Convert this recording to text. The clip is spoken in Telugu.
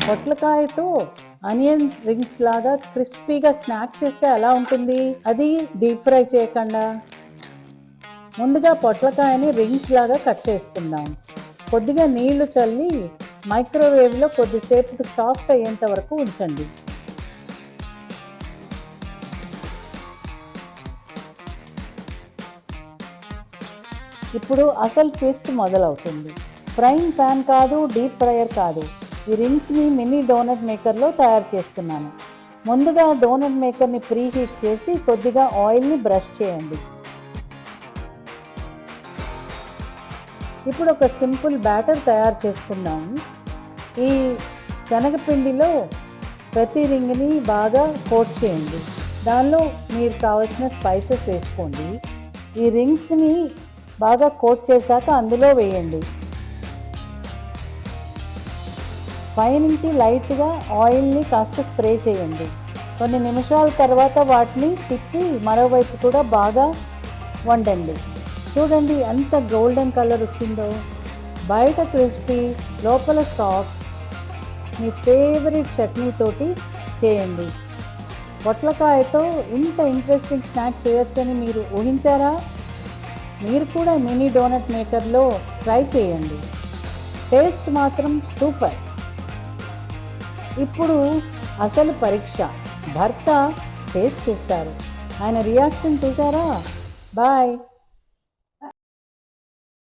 పొట్లకాయతో ఆనియన్ రింగ్స్ లాగా క్రిస్పీగా స్నాక్ చేస్తే ఎలా ఉంటుంది? అది డీప్ ఫ్రై చేయకుండా. ముందుగా పొట్లకాయని రింగ్స్ లాగా కట్ చేసుకుందాం. కొద్దిగా నీళ్లు చల్లి మైక్రోవేవ్లో కొద్దిసేపు సాఫ్ట్ అయ్యేంత వరకు ఉంచండి. ఇప్పుడు అసలు ట్విస్ట్ మొదలవుతుంది. ఫ్రైయింగ్ ప్యాన్ కాదు, డీప్ ఫ్రైయర్ కాదు. ఈ రింగ్స్ని మినీ డోనట్ మేకర్లో తయారు చేస్తున్నాను. ముందుగా డోనట్ మేకర్ని ప్రీహీట్ చేసి కొద్దిగా ఆయిల్ని బ్రష్ చేయండి. ఇప్పుడు ఒక సింపుల్ బ్యాటర్ తయారు చేసుకుందాము. ఈ శనగపిండిలో ప్రతి రింగ్ని బాగా కోట్ చేయండి. దానిలో మీరు కావాల్సిన స్పైసెస్ వేసుకోండి. ఈ రింగ్స్ని బాగా కోట్ చేశాక అందులో వేయండి. పైనుంచి లైట్గా ఆయిల్ని కాస్త స్ప్రే చేయండి. కొన్ని నిమిషాల తర్వాత వాటిని తిప్పి మరోవైపు కూడా బాగా వండండి. చూడండి ఎంత గోల్డెన్ కలర్ వచ్చిందో. బయట క్రిస్పీ, లోపల సాఫ్ట్. మీ ఫేవరెట్ చట్నీతోటి చేయండి. పొట్లకాయతో ఇంత ఇంట్రెస్టింగ్ స్నాక్ చేయొచ్చని మీరు ఊహించారా? మీరు కూడా మినీ డోనట్ మేకర్లో ట్రై చేయండి. టేస్ట్ మాత్రం సూపర్. ఇప్పుడు అసలు పరీక్ష. భర్త టేస్ట్ చేస్తారు. ఆయన రియాక్షన్ చూసారా? బాయ్.